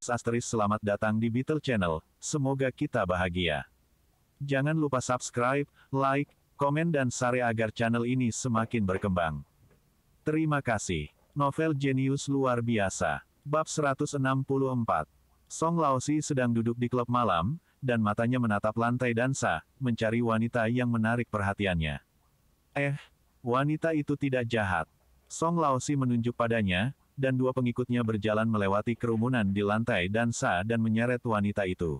Selamat datang di Beetle Channel, semoga kita bahagia. Jangan lupa subscribe, like, komen dan share agar channel ini semakin berkembang. Terima kasih. Novel jenius luar biasa. Bab 164. Song Laosi sedang duduk di klub malam, dan matanya menatap lantai dansa, mencari wanita yang menarik perhatiannya. Wanita itu tidak jahat. Song Laosi menunjuk padanya, dan dua pengikutnya berjalan melewati kerumunan di lantai dansa dan menyeret wanita itu.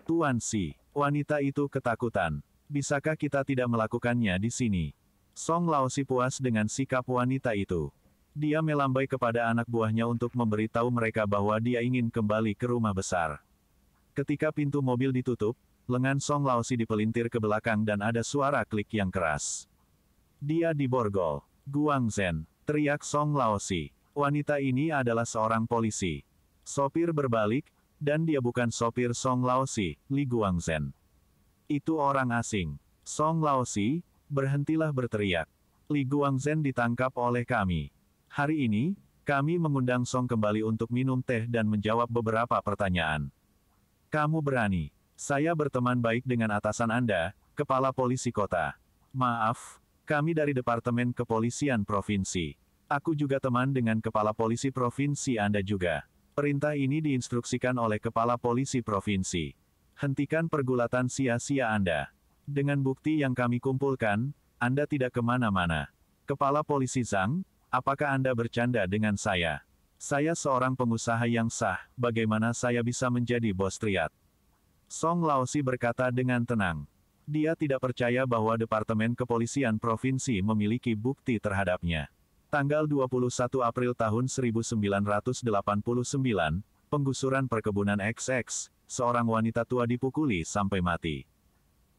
Tuan Si, wanita itu ketakutan. Bisakah kita tidak melakukannya di sini? Song Laosi puas dengan sikap wanita itu. Dia melambai kepada anak buahnya untuk memberitahu mereka bahwa dia ingin kembali ke rumah besar. Ketika pintu mobil ditutup, lengan Song Laosi dipelintir ke belakang dan ada suara klik yang keras. Dia diborgol. Guangzhen, teriak Song Laosi. Wanita ini adalah seorang polisi. Sopir berbalik, dan dia bukan sopir Song Laosi, Li Guangzhen. Itu orang asing. Song Laosi, berhentilah berteriak. Li Guangzhen ditangkap oleh kami. Hari ini, kami mengundang Song kembali untuk minum teh dan menjawab beberapa pertanyaan. Kamu berani. Saya berteman baik dengan atasan Anda, Kepala Polisi Kota. Maaf, kami dari Departemen Kepolisian Provinsi. Aku juga teman dengan Kepala Polisi Provinsi Anda juga. Perintah ini diinstruksikan oleh Kepala Polisi Provinsi. Hentikan pergulatan sia-sia Anda. Dengan bukti yang kami kumpulkan, Anda tidak kemana-mana. Kepala Polisi Zhang, apakah Anda bercanda dengan saya? Saya seorang pengusaha yang sah, bagaimana saya bisa menjadi bos triad? Song Laosi berkata dengan tenang. Dia tidak percaya bahwa Departemen Kepolisian Provinsi memiliki bukti terhadapnya. Tanggal 21 April tahun 1989, penggusuran perkebunan XX, seorang wanita tua dipukuli sampai mati.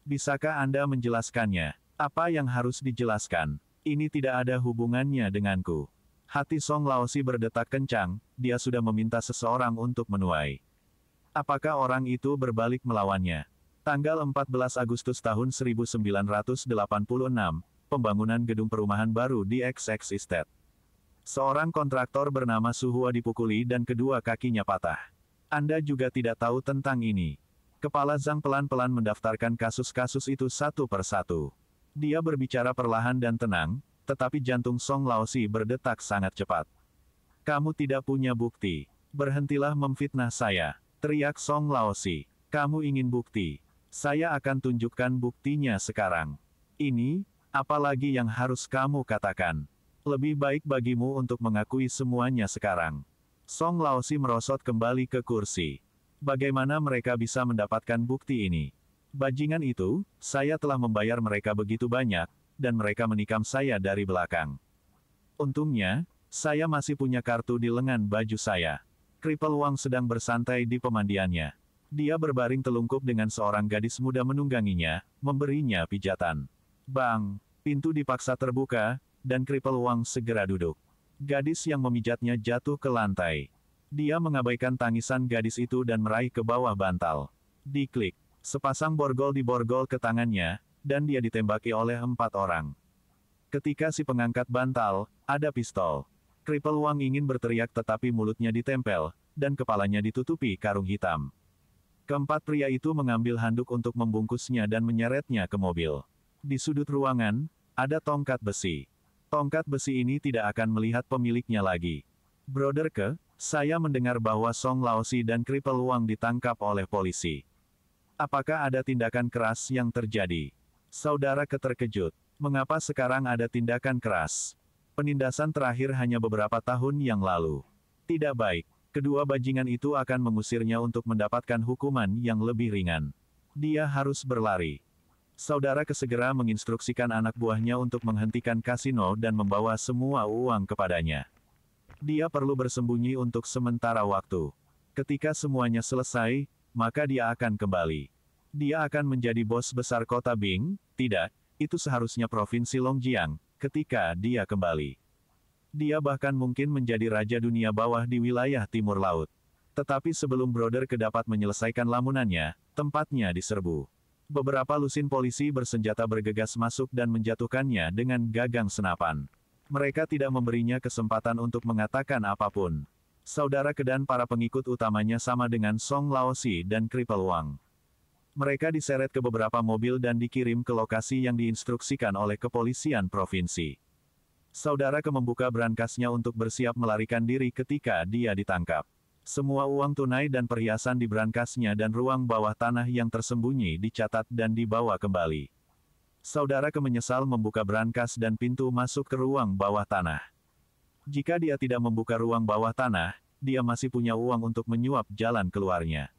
Bisakah Anda menjelaskannya? Apa yang harus dijelaskan? Ini tidak ada hubungannya denganku. Hati Song Laosi berdetak kencang, dia sudah meminta seseorang untuk menuai. Apakah orang itu berbalik melawannya? Tanggal 14 Agustus tahun 1986, pembangunan gedung perumahan baru di XX Estate. Seorang kontraktor bernama Su Hua dipukuli dan kedua kakinya patah. Anda juga tidak tahu tentang ini. Kepala Zhang pelan-pelan mendaftarkan kasus-kasus itu satu persatu. Dia berbicara perlahan dan tenang, tetapi jantung Song Laosi berdetak sangat cepat. Kamu tidak punya bukti. Berhentilah memfitnah saya, teriak Song Laosi. Kamu ingin bukti? Saya akan tunjukkan buktinya sekarang. Ini, apalagi yang harus kamu katakan? Lebih baik bagimu untuk mengakui semuanya sekarang. Song Laosi merosot kembali ke kursi. Bagaimana mereka bisa mendapatkan bukti ini? Bajingan itu, saya telah membayar mereka begitu banyak, dan mereka menikam saya dari belakang. Untungnya, saya masih punya kartu di lengan baju saya. Kripel Wang sedang bersantai di pemandiannya. Dia berbaring telungkup dengan seorang gadis muda menungganginya, memberinya pijatan. Bang! Pintu dipaksa terbuka, dan Kripel Wang segera duduk. Gadis yang memijatnya jatuh ke lantai. Dia mengabaikan tangisan gadis itu dan meraih ke bawah bantal. Diklik. Sepasang borgol diborgol ke tangannya, dan dia ditembaki oleh 4 orang. Ketika si pengangkat bantal, ada pistol. Kripel Wang ingin berteriak tetapi mulutnya ditempel, dan kepalanya ditutupi karung hitam. Keempat pria itu mengambil handuk untuk membungkusnya dan menyeretnya ke mobil. Di sudut ruangan, ada tongkat besi. Tongkat besi ini tidak akan melihat pemiliknya lagi. Brother Ke, saya mendengar bahwa Song Laosi dan Kripel Wang ditangkap oleh polisi. Apakah ada tindakan keras yang terjadi? Saudara Ke terkejut. Mengapa sekarang ada tindakan keras? Penindasan terakhir hanya beberapa tahun yang lalu. Tidak baik. Kedua bajingan itu akan mengusirnya untuk mendapatkan hukuman yang lebih ringan. Dia harus berlari. Saudara Ke segera menginstruksikan anak buahnya untuk menghentikan kasino dan membawa semua uang kepadanya. Dia perlu bersembunyi untuk sementara waktu. Ketika semuanya selesai, maka dia akan kembali. Dia akan menjadi bos besar kota Bing, tidak, itu seharusnya provinsi Longjiang, ketika dia kembali. Dia bahkan mungkin menjadi raja dunia bawah di wilayah timur laut. Tetapi sebelum Brother Ke dapat menyelesaikan lamunannya, tempatnya diserbu. Beberapa lusin polisi bersenjata bergegas masuk dan menjatuhkannya dengan gagang senapan. Mereka tidak memberinya kesempatan untuk mengatakan apapun. Saudara Ke dan para pengikut utamanya sama dengan Song Laosi dan Cripple Wang. Mereka diseret ke beberapa mobil dan dikirim ke lokasi yang diinstruksikan oleh kepolisian provinsi. Saudara Ke membuka brankasnya untuk bersiap melarikan diri ketika dia ditangkap. Semua uang tunai dan perhiasan di brankasnya dan ruang bawah tanah yang tersembunyi dicatat dan dibawa kembali. Saudara Ke menyesal membuka brankas dan pintu masuk ke ruang bawah tanah. Jika dia tidak membuka ruang bawah tanah, dia masih punya uang untuk menyuap jalan keluarnya.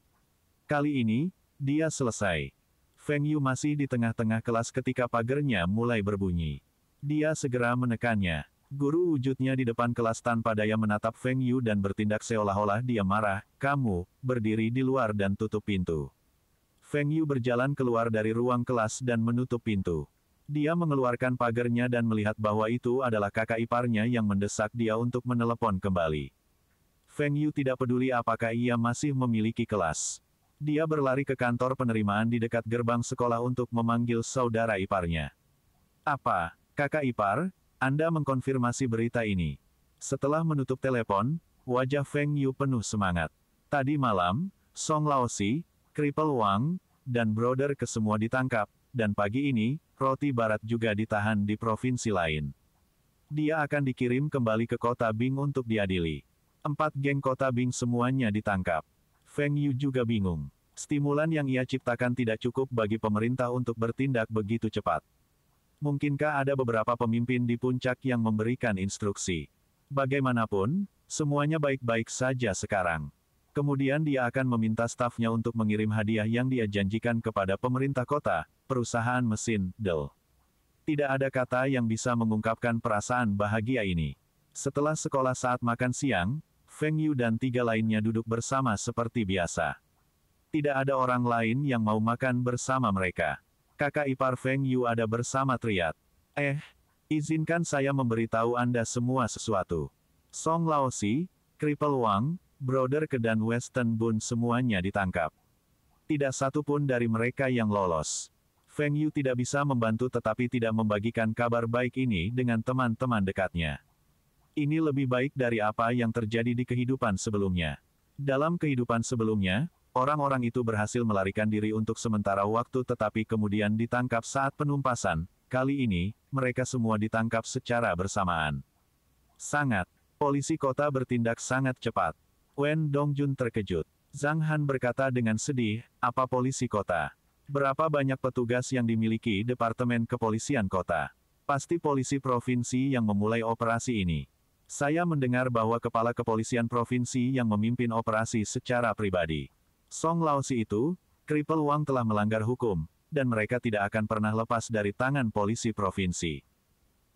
Kali ini, dia selesai. Feng Yu masih di tengah-tengah kelas ketika pagernya mulai berbunyi. Dia segera menekannya. Guru wujudnya di depan kelas tanpa daya menatap Feng Yu dan bertindak seolah-olah dia marah. Kamu, berdiri di luar dan tutup pintu. Feng Yu berjalan keluar dari ruang kelas dan menutup pintu. Dia mengeluarkan pagernya dan melihat bahwa itu adalah kakak iparnya yang mendesak dia untuk menelepon kembali. Feng Yu tidak peduli apakah ia masih memiliki kelas. Dia berlari ke kantor penerimaan di dekat gerbang sekolah untuk memanggil saudara iparnya. Apa, kakak ipar? Anda mengkonfirmasi berita ini. Setelah menutup telepon, wajah Feng Yu penuh semangat. Tadi malam, Song Laosi, Cripple Wang, dan Brother Ke semua ditangkap, dan pagi ini, Roti Barat juga ditahan di provinsi lain. Dia akan dikirim kembali ke kota Bing untuk diadili. 4 geng kota Bing semuanya ditangkap. Feng Yu juga bingung. Stimulan yang ia ciptakan tidak cukup bagi pemerintah untuk bertindak begitu cepat. Mungkinkah ada beberapa pemimpin di puncak yang memberikan instruksi? Bagaimanapun, semuanya baik-baik saja sekarang. Kemudian dia akan meminta stafnya untuk mengirim hadiah yang dia janjikan kepada pemerintah kota, perusahaan mesin, Dell. Tidak ada kata yang bisa mengungkapkan perasaan bahagia ini. Setelah sekolah saat makan siang, Feng Yu dan 3 lainnya duduk bersama seperti biasa. Tidak ada orang lain yang mau makan bersama mereka. Kakak ipar Feng Yu ada bersama Triad. Izinkan saya memberitahu Anda semua sesuatu. Song Laosi, Cripple Wang, Brother Ke dan Western Bun semuanya ditangkap. Tidak satu pun dari mereka yang lolos. Feng Yu tidak bisa membantu tetapi tidak membagikan kabar baik ini dengan teman-teman dekatnya. Ini lebih baik dari apa yang terjadi di kehidupan sebelumnya. Dalam kehidupan sebelumnya, orang-orang itu berhasil melarikan diri untuk sementara waktu tetapi kemudian ditangkap saat penumpasan. Kali ini, mereka semua ditangkap secara bersamaan. Polisi kota bertindak sangat cepat. Wen Dongjun terkejut. Zhang Han berkata dengan sedih, apa polisi kota? Berapa banyak petugas yang dimiliki Departemen Kepolisian Kota? Pasti polisi provinsi yang memulai operasi ini. Saya mendengar bahwa kepala kepolisian provinsi yang memimpin operasi secara pribadi. Song Laosi itu, Cripple Wang telah melanggar hukum, dan mereka tidak akan pernah lepas dari tangan polisi provinsi.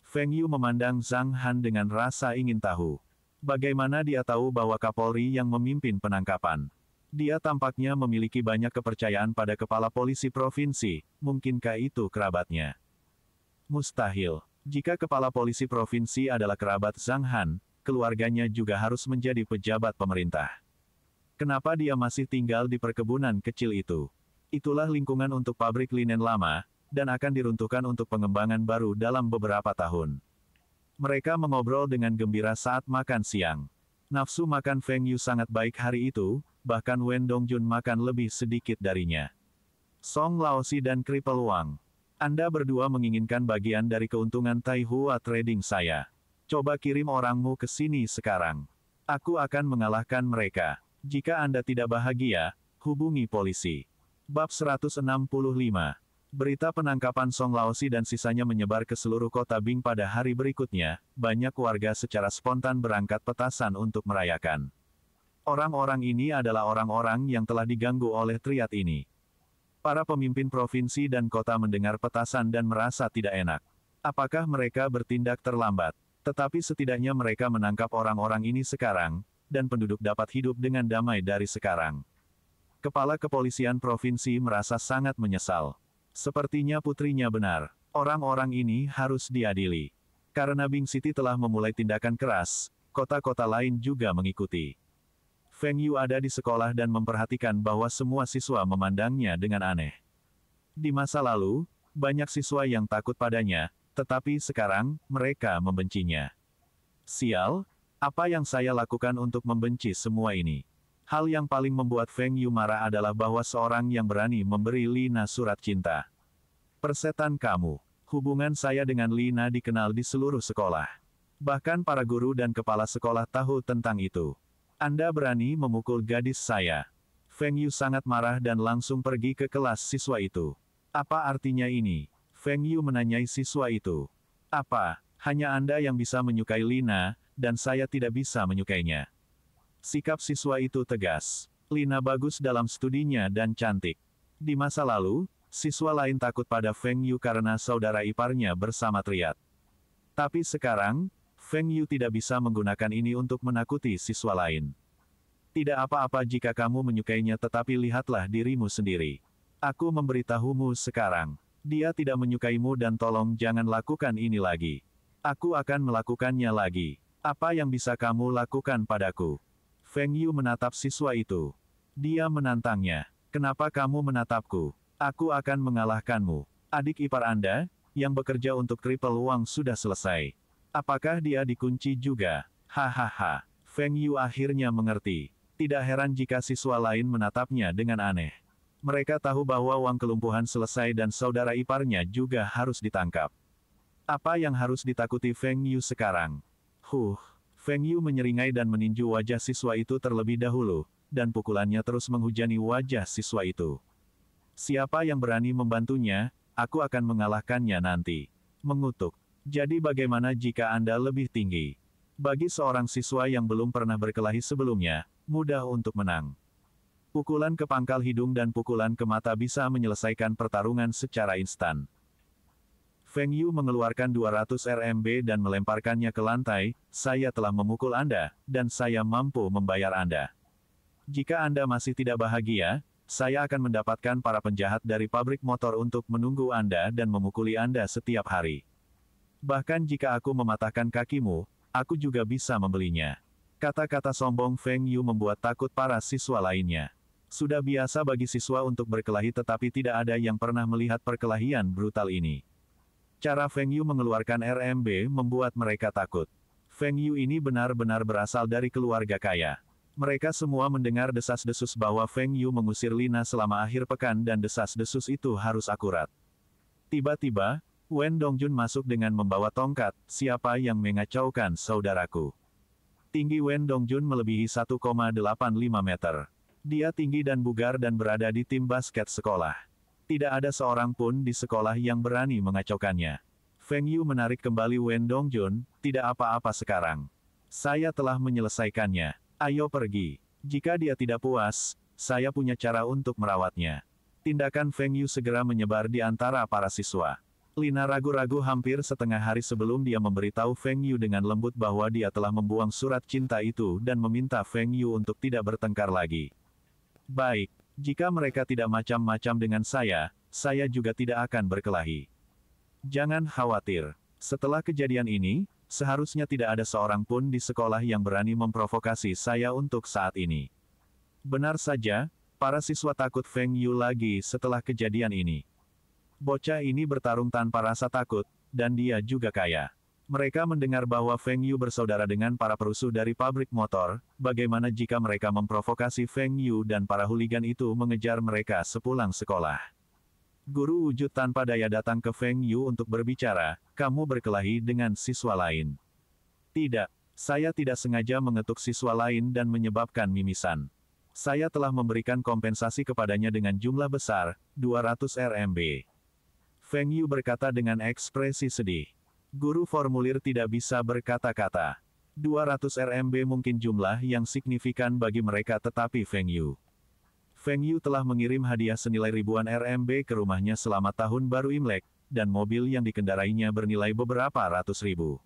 Feng Yu memandang Zhang Han dengan rasa ingin tahu. Bagaimana dia tahu bahwa Kapolri yang memimpin penangkapan? Dia tampaknya memiliki banyak kepercayaan pada kepala polisi provinsi, mungkinkah itu kerabatnya? Mustahil. Jika kepala polisi provinsi adalah kerabat Zhang Han, keluarganya juga harus menjadi pejabat pemerintah. Kenapa dia masih tinggal di perkebunan kecil itu? Itulah lingkungan untuk pabrik linen lama, dan akan diruntuhkan untuk pengembangan baru dalam beberapa tahun. Mereka mengobrol dengan gembira saat makan siang. Nafsu makan Feng Yu sangat baik hari itu, bahkan Wen Dongjun makan lebih sedikit darinya. Song Laosi dan Cripple Wang. Anda berdua menginginkan bagian dari keuntungan Taihua Trading saya. Coba kirim orangmu ke sini sekarang. Aku akan mengalahkan mereka. Jika Anda tidak bahagia, hubungi polisi. Bab 165. Berita penangkapan Song Laosi dan sisanya menyebar ke seluruh kota Bing pada hari berikutnya, banyak warga secara spontan berangkat petasan untuk merayakan. Orang-orang ini adalah orang-orang yang telah diganggu oleh triad ini. Para pemimpin provinsi dan kota mendengar petasan dan merasa tidak enak. Apakah mereka bertindak terlambat? Tetapi setidaknya mereka menangkap orang-orang ini sekarang, dan penduduk dapat hidup dengan damai dari sekarang. Kepala Kepolisian Provinsi merasa sangat menyesal. Sepertinya putrinya benar. Orang-orang ini harus diadili. Karena Bing City telah memulai tindakan keras, kota-kota lain juga mengikuti. Feng Yu ada di sekolah dan memperhatikan bahwa semua siswa memandangnya dengan aneh. Di masa lalu, banyak siswa yang takut padanya, tetapi sekarang, mereka membencinya. Sial, Apa yang saya lakukan untuk membenci semua ini? Hal yang paling membuat Feng Yu marah adalah bahwa seorang yang berani memberi Lina surat cinta. Persetan kamu. Hubungan saya dengan Lina dikenal di seluruh sekolah. Bahkan para guru dan kepala sekolah tahu tentang itu. Anda berani memukul gadis saya. Feng Yu sangat marah dan langsung pergi ke kelas siswa itu. Apa artinya ini? Feng Yu menanyai siswa itu. Apa, hanya Anda yang bisa menyukai Lina, dan saya tidak bisa menyukainya. Sikap siswa itu tegas. Lina bagus dalam studinya dan cantik. Di masa lalu, siswa lain takut pada Feng Yu karena saudara iparnya bersama Triad. Tapi sekarang, Feng Yu tidak bisa menggunakan ini untuk menakuti siswa lain. Tidak apa-apa jika kamu menyukainya, tetapi lihatlah dirimu sendiri. Aku memberitahumu sekarang. Dia tidak menyukaimu dan tolong jangan lakukan ini lagi. Aku akan melakukannya lagi. Apa yang bisa kamu lakukan padaku? Feng Yu menatap siswa itu. Dia menantangnya. Kenapa kamu menatapku? Aku akan mengalahkanmu. Adik ipar Anda, yang bekerja untuk Triple Wang sudah selesai. Apakah dia dikunci juga? Hahaha. Feng Yu akhirnya mengerti. Tidak heran jika siswa lain menatapnya dengan aneh. Mereka tahu bahwa Wang kelumpuhan selesai dan saudara iparnya juga harus ditangkap. Apa yang harus ditakuti Feng Yu sekarang? Feng Yu menyeringai dan meninju wajah siswa itu terlebih dahulu, dan pukulannya terus menghujani wajah siswa itu. Siapa yang berani membantunya, aku akan mengalahkannya nanti. Mengutuk. Jadi bagaimana jika Anda lebih tinggi? Bagi seorang siswa yang belum pernah berkelahi sebelumnya, mudah untuk menang. Pukulan ke pangkal hidung dan pukulan ke mata bisa menyelesaikan pertarungan secara instan. Feng Yu mengeluarkan 200 RMB dan melemparkannya ke lantai, saya telah memukul Anda, dan saya mampu membayar Anda. Jika Anda masih tidak bahagia, saya akan mendapatkan para penjahat dari pabrik motor untuk menunggu Anda dan memukuli Anda setiap hari. Bahkan jika aku mematahkan kakimu, aku juga bisa membelinya. Kata-kata sombong Feng Yu membuat takut para siswa lainnya. Sudah biasa bagi siswa untuk berkelahi, tetapi tidak ada yang pernah melihat perkelahian brutal ini. Cara Feng Yu mengeluarkan RMB membuat mereka takut. Feng Yu ini benar-benar berasal dari keluarga kaya. Mereka semua mendengar desas-desus bahwa Feng Yu mengusir Lina selama akhir pekan dan desas-desus itu harus akurat. Tiba-tiba, Wen Dongjun masuk dengan membawa tongkat, siapa yang mengacaukan saudaraku? Tinggi Wen Dongjun melebihi 1,85 meter. Dia tinggi dan bugar dan berada di tim basket sekolah. Tidak ada seorang pun di sekolah yang berani mengacaukannya. Feng Yu menarik kembali Wen Dongjun, tidak apa-apa sekarang. Saya telah menyelesaikannya. Ayo pergi. Jika dia tidak puas, saya punya cara untuk merawatnya. Tindakan Feng Yu segera menyebar di antara para siswa. Lina ragu-ragu hampir setengah hari sebelum dia memberitahu Feng Yu dengan lembut bahwa dia telah membuang surat cinta itu dan meminta Feng Yu untuk tidak bertengkar lagi. Baik. Jika mereka tidak macam-macam dengan saya juga tidak akan berkelahi. Jangan khawatir. Setelah kejadian ini, seharusnya tidak ada seorang pun di sekolah yang berani memprovokasi saya untuk saat ini. Benar saja, para siswa takut Feng Yu lagi setelah kejadian ini. Bocah ini bertarung tanpa rasa takut, dan dia juga kaya. Mereka mendengar bahwa Feng Yu bersaudara dengan para perusuh dari pabrik motor, bagaimana jika mereka memprovokasi Feng Yu dan para hooligan itu mengejar mereka sepulang sekolah. Guru wujud tanpa daya datang ke Feng Yu untuk berbicara, kamu berkelahi dengan siswa lain. Tidak, saya tidak sengaja mengetuk siswa lain dan menyebabkan mimisan. Saya telah memberikan kompensasi kepadanya dengan jumlah besar, 200 RMB. Feng Yu berkata dengan ekspresi sedih. Guru formulir tidak bisa berkata-kata. 200 RMB mungkin jumlah yang signifikan bagi mereka, tetapi Feng Yu telah mengirim hadiah senilai ribuan RMB ke rumahnya selama tahun baru Imlek, dan mobil yang dikendarainya bernilai beberapa ratus ribu.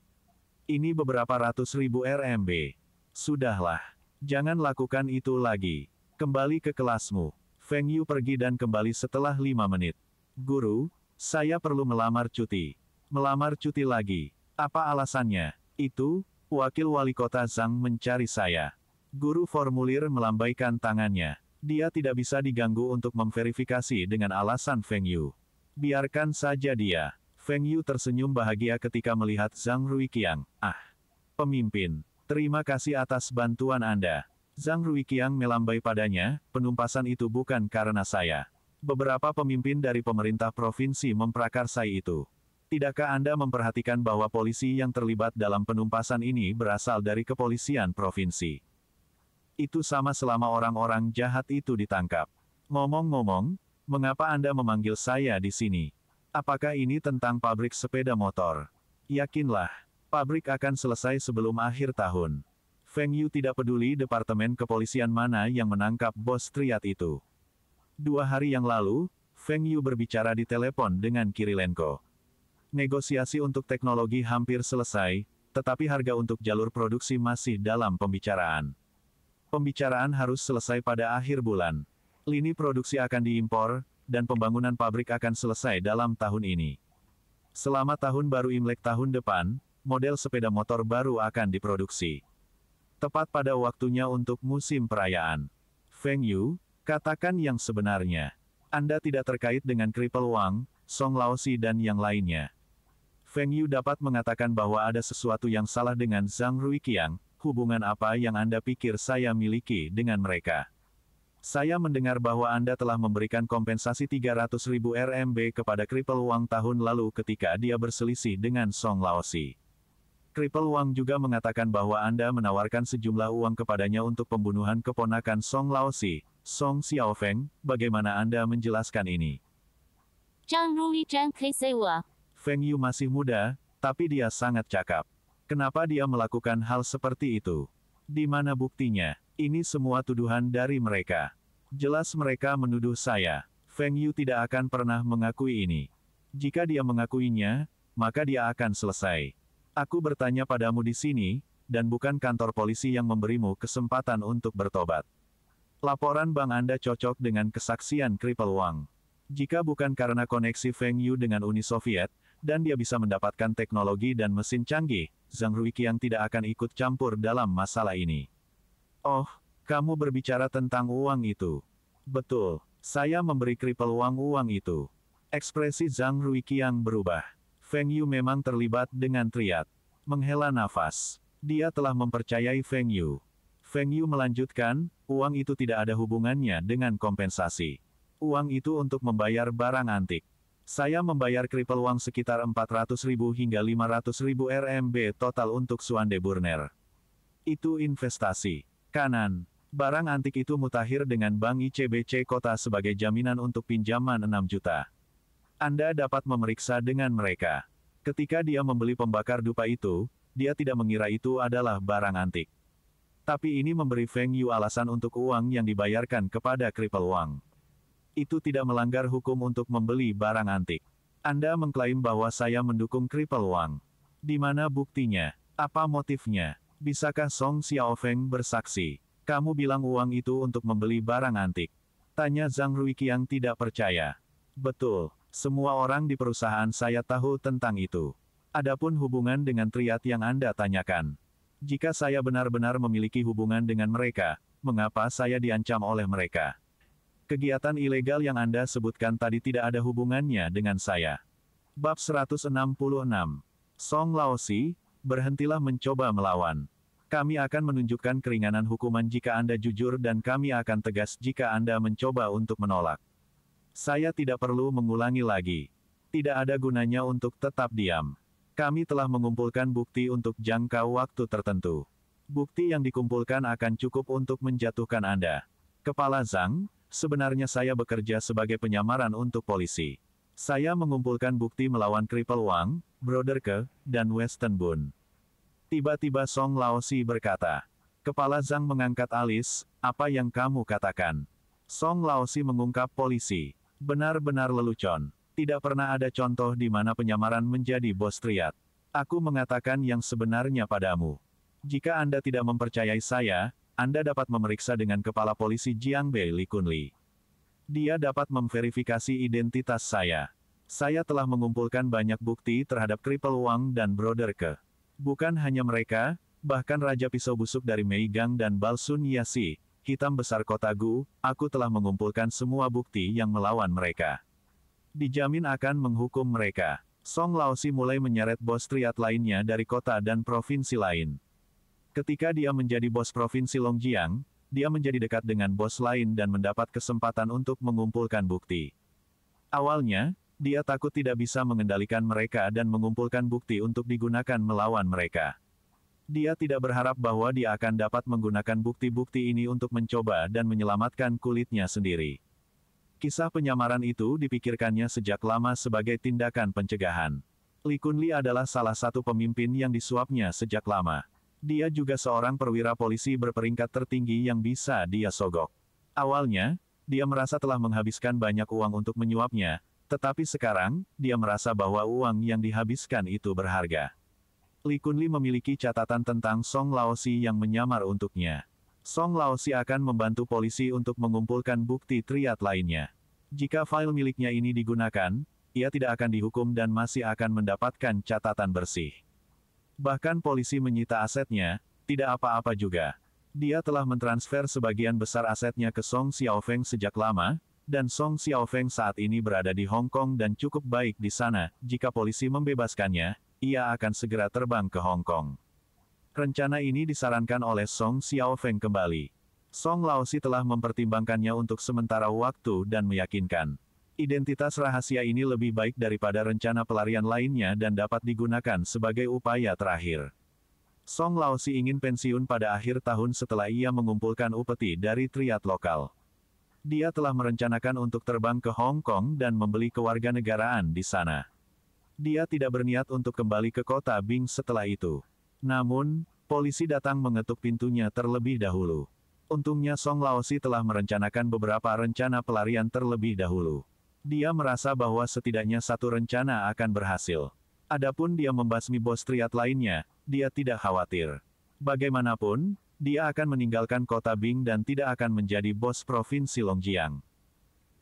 Ini beberapa ratus ribu RMB. Sudahlah. Jangan lakukan itu lagi. Kembali ke kelasmu. Feng Yu pergi dan kembali setelah 5 menit. Guru, saya perlu melamar cuti. Melamar cuti lagi. Apa alasannya? Itu, wakil wali kota Zhang mencari saya. Guru formulir melambaikan tangannya. Dia tidak bisa diganggu untuk memverifikasi dengan alasan Feng Yu. Biarkan saja dia. Feng Yu tersenyum bahagia ketika melihat Zhang Ruiqiang. Ah, pemimpin. Terima kasih atas bantuan Anda. Zhang Ruiqiang melambai padanya, penumpasan itu bukan karena saya. Beberapa pemimpin dari pemerintah provinsi memprakarsai itu. Tidakkah Anda memperhatikan bahwa polisi yang terlibat dalam penumpasan ini berasal dari kepolisian provinsi? Itu sama selama orang-orang jahat itu ditangkap. Ngomong-ngomong, mengapa Anda memanggil saya di sini? Apakah ini tentang pabrik sepeda motor? Yakinlah, pabrik akan selesai sebelum akhir tahun. Feng Yu tidak peduli departemen kepolisian mana yang menangkap bos triad itu. 2 hari yang lalu, Feng Yu berbicara di telepon dengan Kirilenko. Negosiasi untuk teknologi hampir selesai, tetapi harga untuk jalur produksi masih dalam pembicaraan. Pembicaraan harus selesai pada akhir bulan. Lini produksi akan diimpor, dan pembangunan pabrik akan selesai dalam tahun ini. Selama tahun baru Imlek tahun depan, model sepeda motor baru akan diproduksi. Tepat pada waktunya untuk musim perayaan. Feng Yu, katakan yang sebenarnya. Anda tidak terkait dengan Cripple Wang, Song Laosi dan yang lainnya. Feng Yu dapat mengatakan bahwa ada sesuatu yang salah dengan Zhang Ruiqiang. Hubungan apa yang Anda pikir saya miliki dengan mereka? Saya mendengar bahwa Anda telah memberikan kompensasi 300.000 RMB kepada Cripple Wang tahun lalu ketika dia berselisih dengan Song Laosi. Cripple Wang juga mengatakan bahwa Anda menawarkan sejumlah uang kepadanya untuk pembunuhan keponakan Song Laosi, Song Xiaofeng. Bagaimana Anda menjelaskan ini? Zhang Ruiqiang KCW. Feng Yu masih muda, tapi dia sangat cakap. Kenapa dia melakukan hal seperti itu? Di mana buktinya? Ini semua tuduhan dari mereka. Jelas mereka menuduh saya. Feng Yu tidak akan pernah mengakui ini. Jika dia mengakuinya, maka dia akan selesai. Aku bertanya padamu di sini, dan bukan kantor polisi yang memberimu kesempatan untuk bertobat. Laporan bank Anda cocok dengan kesaksian Cripple Wang. Jika bukan karena koneksi Feng Yu dengan Uni Soviet, dan dia bisa mendapatkan teknologi dan mesin canggih, Zhang Ruiqiang tidak akan ikut campur dalam masalah ini. Oh, kamu berbicara tentang uang itu. Betul, saya memberi Cripple Wang uang itu. Ekspresi Zhang Ruiqiang berubah. Feng Yu memang terlibat dengan triad. Menghela nafas. Dia telah mempercayai Feng Yu. Feng Yu melanjutkan, uang itu tidak ada hubungannya dengan kompensasi. Uang itu untuk membayar barang antik. Saya membayar Cripple Wang sekitar 400.000 hingga 500.000 RMB total untuk Suande Burner. Itu investasi. Kanan. Barang antik itu mutakhir dengan Bank ICBC Kota sebagai jaminan untuk pinjaman 6 juta. Anda dapat memeriksa dengan mereka. Ketika dia membeli pembakar dupa itu, dia tidak mengira itu adalah barang antik. Tapi ini memberi Feng Yu alasan untuk uang yang dibayarkan kepada Cripple Wang. Itu tidak melanggar hukum untuk membeli barang antik. Anda mengklaim bahwa saya mendukung Cripple Wang. Di mana buktinya? Apa motifnya? Bisakah Song Xiaofeng bersaksi? Kamu bilang uang itu untuk membeli barang antik. Tanya Zhang Ruiqiang tidak percaya. Betul, semua orang di perusahaan saya tahu tentang itu. Adapun hubungan dengan triad yang Anda tanyakan. Jika saya benar-benar memiliki hubungan dengan mereka, mengapa saya diancam oleh mereka? Kegiatan ilegal yang Anda sebutkan tadi tidak ada hubungannya dengan saya. Bab 166. Song Laosi, berhentilah mencoba melawan. Kami akan menunjukkan keringanan hukuman jika Anda jujur dan kami akan tegas jika Anda mencoba untuk menolak. Saya tidak perlu mengulangi lagi. Tidak ada gunanya untuk tetap diam. Kami telah mengumpulkan bukti untuk jangka waktu tertentu. Bukti yang dikumpulkan akan cukup untuk menjatuhkan Anda. Kepala Zhang, sebenarnya saya bekerja sebagai penyamaran untuk polisi. Saya mengumpulkan bukti melawan Cripple Wang, Broderke, dan Weston Bun. Tiba-tiba Song Laosi berkata. Kepala Zhang mengangkat alis, apa yang kamu katakan? Song Laosi mengungkap polisi. Benar-benar lelucon. Tidak pernah ada contoh di mana penyamaran menjadi bos triad. Aku mengatakan yang sebenarnya padamu. Jika Anda tidak mempercayai saya, Anda dapat memeriksa dengan kepala polisi Jiangbei Li Kunli. Dia dapat memverifikasi identitas saya. Saya telah mengumpulkan banyak bukti terhadap Cripple Wang dan Broderke. Bukan hanya mereka, bahkan Raja Pisau Busuk dari Meigang dan Balsun Yasi, hitam besar kota Gu, aku telah mengumpulkan semua bukti yang melawan mereka. Dijamin akan menghukum mereka. Song Laosi mulai menyeret bos triad lainnya dari kota dan provinsi lain. Ketika dia menjadi bos provinsi Longjiang, dia menjadi dekat dengan bos lain dan mendapat kesempatan untuk mengumpulkan bukti. Awalnya, dia takut tidak bisa mengendalikan mereka dan mengumpulkan bukti untuk digunakan melawan mereka. Dia tidak berharap bahwa dia akan dapat menggunakan bukti-bukti ini untuk mencoba dan menyelamatkan kulitnya sendiri. Kisah penyamaran itu dipikirkannya sejak lama sebagai tindakan pencegahan. Li Kunli adalah salah satu pemimpin yang disuapnya sejak lama. Dia juga seorang perwira polisi berperingkat tertinggi yang bisa dia sogok. Awalnya, dia merasa telah menghabiskan banyak uang untuk menyuapnya, tetapi sekarang, dia merasa bahwa uang yang dihabiskan itu berharga. Li Kunli memiliki catatan tentang Song Laosi yang menyamar untuknya. Song Laosi akan membantu polisi untuk mengumpulkan bukti triad lainnya. Jika file miliknya ini digunakan, ia tidak akan dihukum dan masih akan mendapatkan catatan bersih. Bahkan polisi menyita asetnya, tidak apa-apa juga. Dia telah mentransfer sebagian besar asetnya ke Song Xiaofeng sejak lama, dan Song Xiaofeng saat ini berada di Hong Kong dan cukup baik di sana. Jika polisi membebaskannya, ia akan segera terbang ke Hong Kong. Rencana ini disarankan oleh Song Xiaofeng kembali. Song Laosi telah mempertimbangkannya untuk sementara waktu dan meyakinkan. Identitas rahasia ini lebih baik daripada rencana pelarian lainnya dan dapat digunakan sebagai upaya terakhir. Song Laosi ingin pensiun pada akhir tahun setelah ia mengumpulkan upeti dari triad lokal. Dia telah merencanakan untuk terbang ke Hong Kong dan membeli kewarganegaraan di sana. Dia tidak berniat untuk kembali ke kota Bing setelah itu. Namun, polisi datang mengetuk pintunya terlebih dahulu. Untungnya Song Laosi telah merencanakan beberapa rencana pelarian terlebih dahulu. Dia merasa bahwa setidaknya satu rencana akan berhasil. Adapun dia membasmi bos triad lainnya, dia tidak khawatir. Bagaimanapun, dia akan meninggalkan kota Bing dan tidak akan menjadi bos provinsi Longjiang.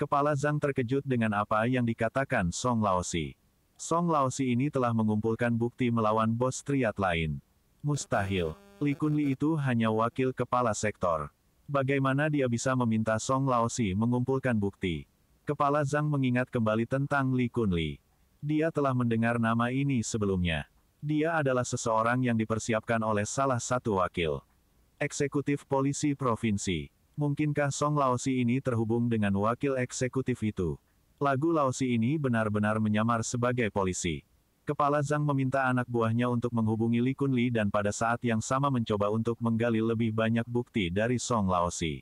Kepala Zhang terkejut dengan apa yang dikatakan Song Laosi. Song Laosi ini telah mengumpulkan bukti melawan bos triad lain. Mustahil. Li Kunli itu hanya wakil kepala sektor. Bagaimana dia bisa meminta Song Laosi mengumpulkan bukti? Kepala Zhang mengingat kembali tentang Li Kunli. Dia telah mendengar nama ini sebelumnya. Dia adalah seseorang yang dipersiapkan oleh salah satu wakil eksekutif polisi provinsi. Mungkinkah Song Laosi ini terhubung dengan wakil eksekutif itu? Lagu Laosi ini benar-benar menyamar sebagai polisi. Kepala Zhang meminta anak buahnya untuk menghubungi Li Kunli dan pada saat yang sama mencoba untuk menggali lebih banyak bukti dari Song Laosi.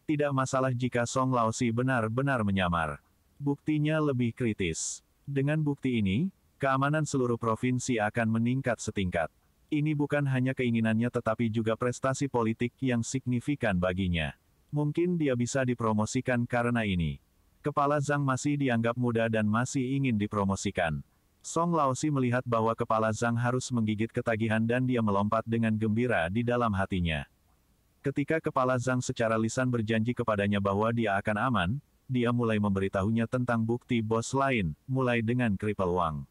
Tidak masalah jika Song Laosi benar-benar menyamar. Buktinya lebih kritis. Dengan bukti ini, keamanan seluruh provinsi akan meningkat setingkat. Ini bukan hanya keinginannya tetapi juga prestasi politik yang signifikan baginya. Mungkin dia bisa dipromosikan karena ini. Kepala Zhang masih dianggap muda dan masih ingin dipromosikan. Song Laosi melihat bahwa kepala Zhang harus menggigit ketagihan dan dia melompat dengan gembira di dalam hatinya. Ketika kepala Zhang secara lisan berjanji kepadanya bahwa dia akan aman, dia mulai memberitahunya tentang bukti bos lain, mulai dengan Cripple Wang.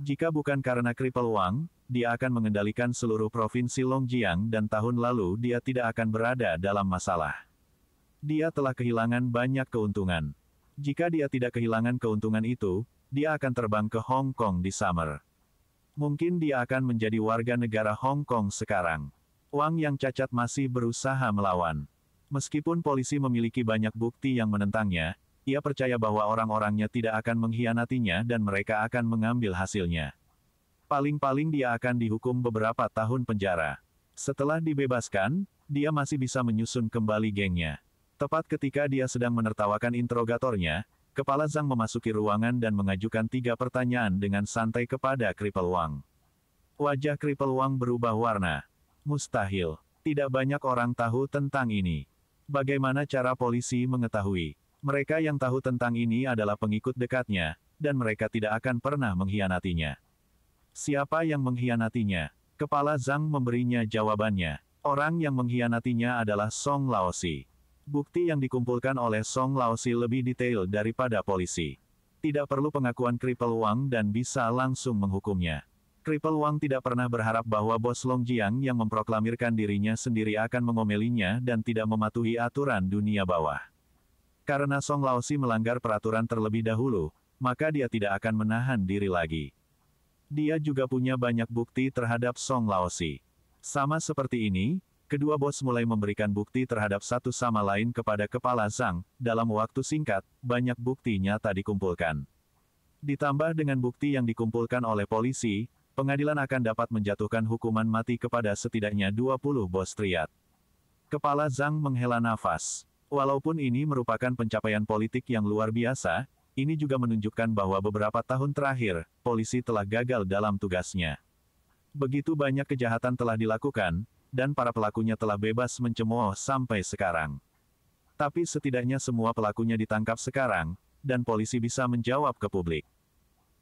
Jika bukan karena Cripple Wang, dia akan mengendalikan seluruh provinsi Longjiang dan tahun lalu dia tidak akan berada dalam masalah. Dia telah kehilangan banyak keuntungan. Jika dia tidak kehilangan keuntungan itu, dia akan terbang ke Hong Kong di summer. Mungkin dia akan menjadi warga negara Hong Kong sekarang. Wang yang cacat masih berusaha melawan. Meskipun polisi memiliki banyak bukti yang menentangnya, ia percaya bahwa orang-orangnya tidak akan mengkhianatinya dan mereka akan mengambil hasilnya. Paling-paling dia akan dihukum beberapa tahun penjara. Setelah dibebaskan, dia masih bisa menyusun kembali gengnya. Tepat ketika dia sedang menertawakan interrogatornya, Kepala Zhang memasuki ruangan dan mengajukan 3 pertanyaan dengan santai kepada Cripple Wang. Wajah Cripple Wang berubah warna. Mustahil. Tidak banyak orang tahu tentang ini. Bagaimana cara polisi mengetahui? Mereka yang tahu tentang ini adalah pengikut dekatnya, dan mereka tidak akan pernah mengkhianatinya. Siapa yang mengkhianatinya? Kepala Zhang memberinya jawabannya. Orang yang mengkhianatinya adalah Song Laosi. Bukti yang dikumpulkan oleh Song Laosi lebih detail daripada polisi. Tidak perlu pengakuan Cripple Wang dan bisa langsung menghukumnya. Cripple Wang tidak pernah berharap bahwa bos Longjiang yang memproklamirkan dirinya sendiri akan mengomelinya dan tidak mematuhi aturan dunia bawah. Karena Song Laosi melanggar peraturan terlebih dahulu, maka dia tidak akan menahan diri lagi. Dia juga punya banyak bukti terhadap Song Laosi. Sama seperti ini, kedua bos mulai memberikan bukti terhadap satu sama lain kepada Kepala Zhang. Dalam waktu singkat, banyak bukti nyata dikumpulkan. Ditambah dengan bukti yang dikumpulkan oleh polisi, pengadilan akan dapat menjatuhkan hukuman mati kepada setidaknya 20 bos triad. Kepala Zhang menghela nafas. Walaupun ini merupakan pencapaian politik yang luar biasa, ini juga menunjukkan bahwa beberapa tahun terakhir, polisi telah gagal dalam tugasnya. Begitu banyak kejahatan telah dilakukan, dan para pelakunya telah bebas mencemooh sampai sekarang. Tapi setidaknya semua pelakunya ditangkap sekarang, dan polisi bisa menjawab ke publik.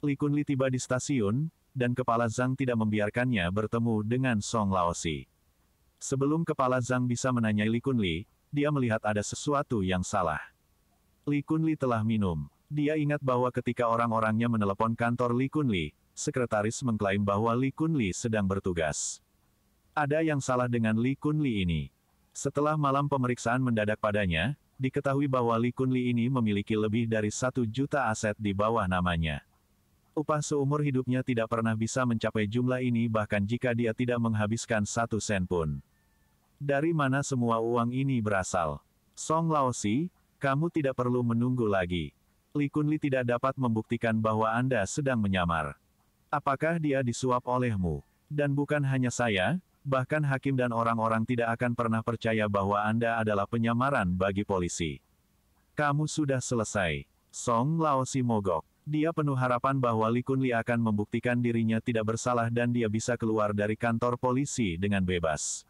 Li Kunli tiba di stasiun, dan Kepala Zhang tidak membiarkannya bertemu dengan Song Laosi. Sebelum Kepala Zhang bisa menanyai Li Kunli, dia melihat ada sesuatu yang salah. Li Kunli telah minum. Dia ingat bahwa ketika orang-orangnya menelepon kantor Li Kunli, sekretaris mengklaim bahwa Li Kunli sedang bertugas. Ada yang salah dengan Li Kunli ini. Setelah malam pemeriksaan mendadak padanya, diketahui bahwa Li Kunli ini memiliki lebih dari 1 juta aset di bawah namanya. Upah seumur hidupnya tidak pernah bisa mencapai jumlah ini bahkan jika dia tidak menghabiskan 1 sen pun. Dari mana semua uang ini berasal? Song Laosi, kamu tidak perlu menunggu lagi. Li Kunli tidak dapat membuktikan bahwa Anda sedang menyamar. Apakah dia disuap olehmu? Dan bukan hanya saya, bahkan hakim dan orang-orang tidak akan pernah percaya bahwa Anda adalah penyamaran bagi polisi. Kamu sudah selesai. Song Laosi mogok. Dia penuh harapan bahwa Li Kunli akan membuktikan dirinya tidak bersalah dan dia bisa keluar dari kantor polisi dengan bebas.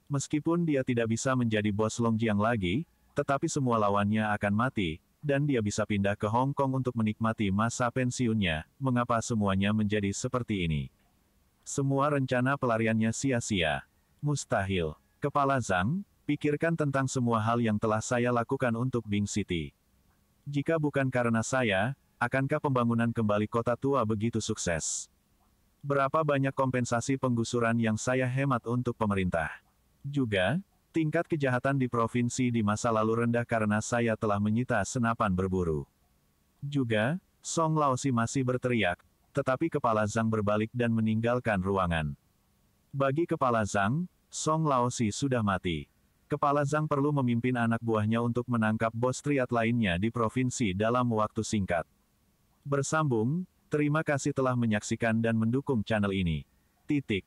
Meskipun dia tidak bisa menjadi bos Longjiang lagi, tetapi semua lawannya akan mati, dan dia bisa pindah ke Hong Kong untuk menikmati masa pensiunnya. Mengapa semuanya menjadi seperti ini? Semua rencana pelariannya sia-sia. Mustahil. Kepala Zhang, pikirkan tentang semua hal yang telah saya lakukan untuk Bing City. Jika bukan karena saya, akankah pembangunan kembali kota tua begitu sukses? Berapa banyak kompensasi penggusuran yang saya hemat untuk pemerintah? Juga, tingkat kejahatan di provinsi di masa lalu rendah karena saya telah menyita senapan berburu. Juga, Song Laosi masih berteriak, tetapi Kepala Zhang berbalik dan meninggalkan ruangan. Bagi Kepala Zhang, Song Laosi sudah mati. Kepala Zhang perlu memimpin anak buahnya untuk menangkap bos triad lainnya di provinsi dalam waktu singkat. Bersambung, terima kasih telah menyaksikan dan mendukung channel ini. Titik.